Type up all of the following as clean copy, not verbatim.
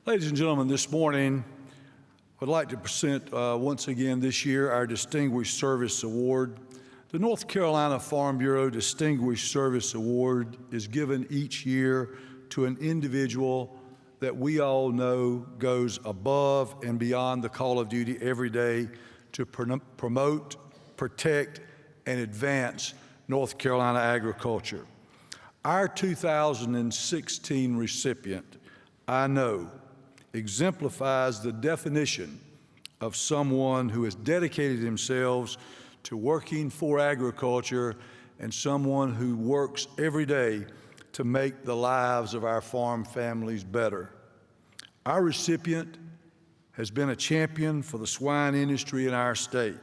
Ladies and gentlemen, this morning, I'd like to present once again this year our Distinguished Service Award. The North Carolina Farm Bureau Distinguished Service Award is given each year to an individual that we all know goes above and beyond the call of duty every day to promote, protect, and advance North Carolina agriculture. Our 2016 recipient, I know, exemplifies the definition of someone who has dedicated themselves to working for agriculture and someone who works every day to make the lives of our farm families better. Our recipient has been a champion for the swine industry in our state.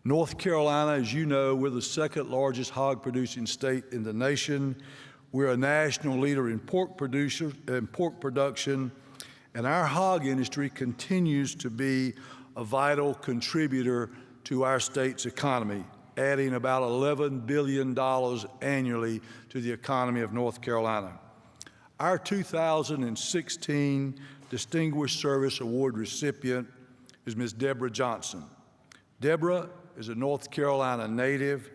North Carolina, as you know, we're the second largest hog producing state in the nation. We're a national leader in pork production, and our hog industry continues to be a vital contributor to our state's economy, adding about $11 billion annually to the economy of North Carolina. Our 2016 Distinguished Service Award recipient is Ms. Deborah Johnson. Deborah is a North Carolina native,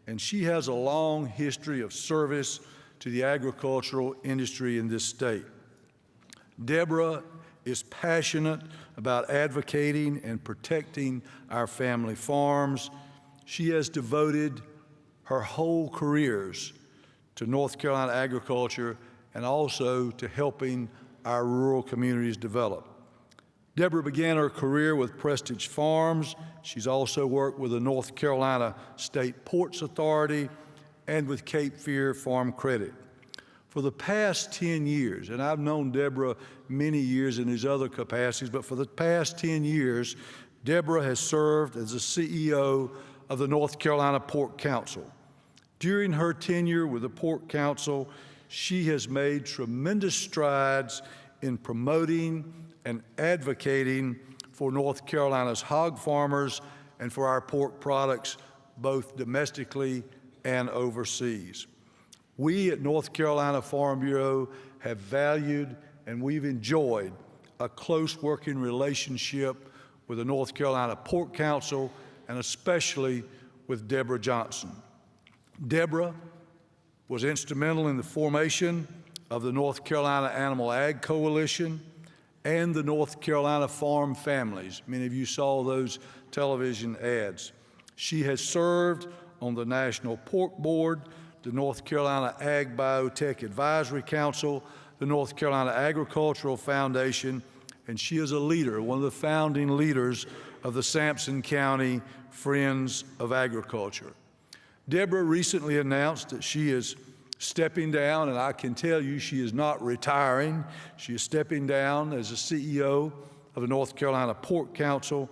and she has a long history of service to the agricultural industry in this state. Deborah is passionate about advocating and protecting our family farms. She has devoted her whole careers to North Carolina agriculture and also to helping our rural communities develop. Deborah began her career with Prestige Farms. She's also worked with the North Carolina State Ports Authority and with Cape Fear Farm Credit. For the past 10 years, and I've known Deborah many years in these other capacities, but for the past 10 years, Deborah has served as the CEO of the North Carolina Pork Council. During her tenure with the Pork Council, she has made tremendous strides in promoting and advocating for North Carolina's hog farmers and for our pork products, both domestically and overseas. We at North Carolina Farm Bureau have valued and we've enjoyed a close working relationship with the North Carolina Pork Council and especially with Deborah Johnson. Deborah was instrumental in the formation of the North Carolina Animal Ag Coalition and the North Carolina Farm Families. Many of you saw those television ads. She has served on the National Pork Board, the North Carolina Ag Biotech Advisory Council, the North Carolina Agricultural Foundation, and she is a leader, one of the founding leaders of the Sampson County Friends of Agriculture. Deborah recently announced that she is stepping down, and I can tell you she is not retiring. She is stepping down as the CEO of the North Carolina Pork Council,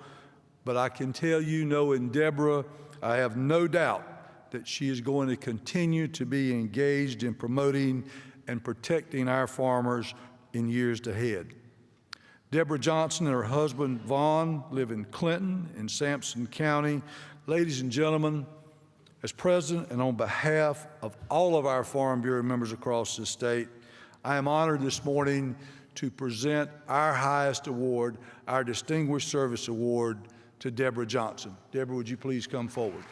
but I can tell you, knowing Deborah, I have no doubt that she is going to continue to be engaged in promoting and protecting our farmers in years ahead. Deborah Johnson and her husband, Vaughn, live in Clinton in Sampson County. Ladies and gentlemen, as president and on behalf of all of our Farm Bureau members across the state, I am honored this morning to present our highest award, our Distinguished Service Award, to Deborah Johnson. Deborah, would you please come forward?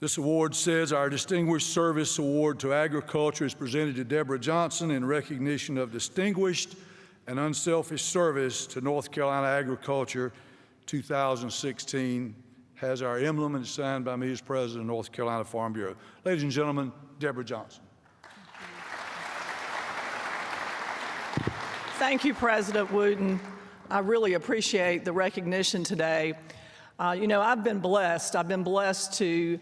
This award says our Distinguished Service Award to Agriculture is presented to Deborah Johnson in recognition of distinguished and unselfish service to North Carolina agriculture. 2016 has our emblem and is signed by me as president of North Carolina Farm Bureau. Ladies and gentlemen, Deborah Johnson. Thank you, President Wooten. I really appreciate the recognition today. You know, I've been blessed. I've been blessed to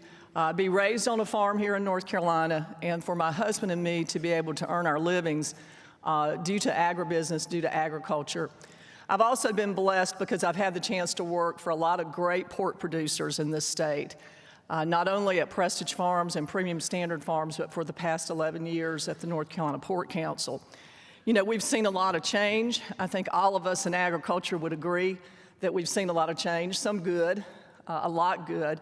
be raised on a farm here in North Carolina, and for my husband and me to be able to earn our livings due to agribusiness, due to agriculture. I've also been blessed because I've had the chance to work for a lot of great pork producers in this state, not only at Prestige Farms and Premium Standard Farms, but for the past 11 years at the North Carolina Pork Council. You know, we've seen a lot of change. I think all of us in agriculture would agree that we've seen a lot of change, some good, a lot good.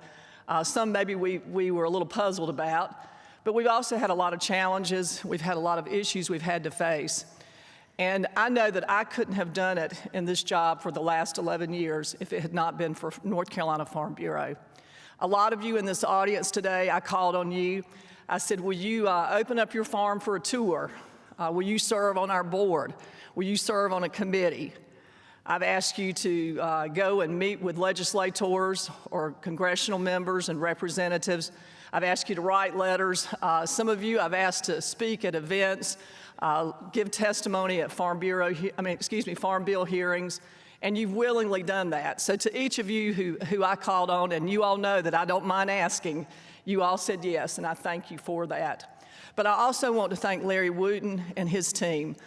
Some maybe we were a little puzzled about, but we've also had a lot of challenges. We've had a lot of issues we've had to face. And I know that I couldn't have done it in this job for the last 11 years if it had not been for North Carolina Farm Bureau. A lot of you in this audience today, I called on you. I said, will you open up your farm for a tour? Will you serve on our board? Will you serve on a committee? I've asked you to go and meet with legislators or congressional members and representatives. I've asked you to write letters. Some of you I've asked to speak at events, give testimony at Farm Bill hearings, and you've willingly done that. So to each of you who I called on, and you all know that I don't mind asking, you all said yes, and I thank you for that. But I also want to thank Larry Wooten and his team.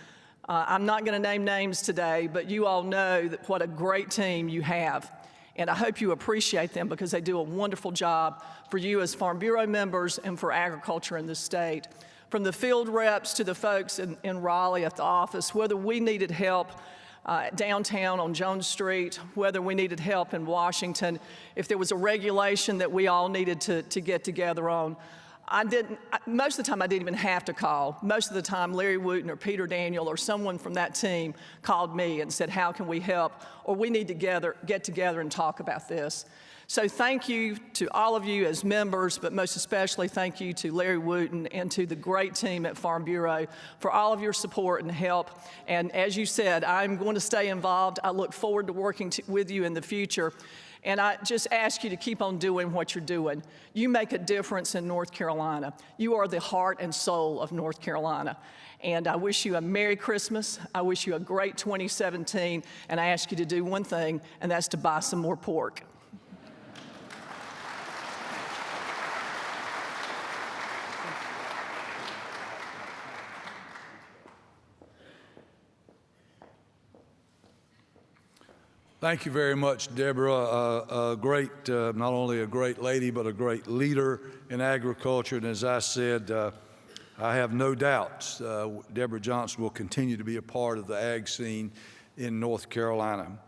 I'm not going to name names today, but you all know that what a great team you have. And I hope you appreciate them because they do a wonderful job for you as Farm Bureau members and for agriculture in this state. From the field reps to the folks in Raleigh at the office, whether we needed help downtown on Jones Street, whether we needed help in Washington, if there was a regulation that we all needed to get together on, most of the time I didn't even have to call. Most of the time Larry Wooten or Peter Daniel or someone from that team called me and said, how can we help? Or we need to get together and talk about this. So thank you to all of you as members, but most especially thank you to Larry Wooten and to the great team at Farm Bureau for all of your support and help. And as you said, I'm going to stay involved. I look forward to working with you in the future. And I just ask you to keep on doing what you're doing. You make a difference in North Carolina. You are the heart and soul of North Carolina. And I wish you a Merry Christmas. I wish you a great 2017. And I ask you to do one thing, and that's to buy some more pork. Thank you very much, Deborah. Not only a great lady, but a great leader in agriculture. And as I said, I have no doubts Deborah Johnson will continue to be a part of the ag scene in North Carolina.